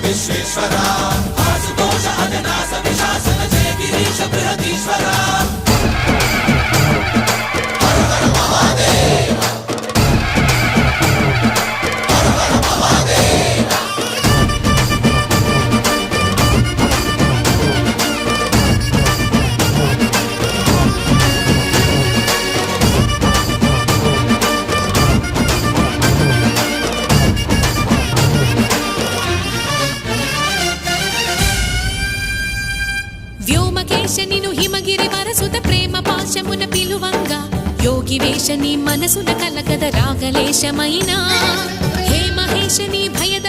విశ్వేశ్వర ఆశుతోష అజనాస విశాసన జయ గిరీశ బృహదీశ్వర హర హర మహాదేవ హర హర మహాదేవ వ్యోమకేశనిను హిమగిరి వరసుత ప్రేమ పాశమున పిలువంగా యోగి వేషని మనసున కలకద రాగలేశమైనా హే మహేశని భయద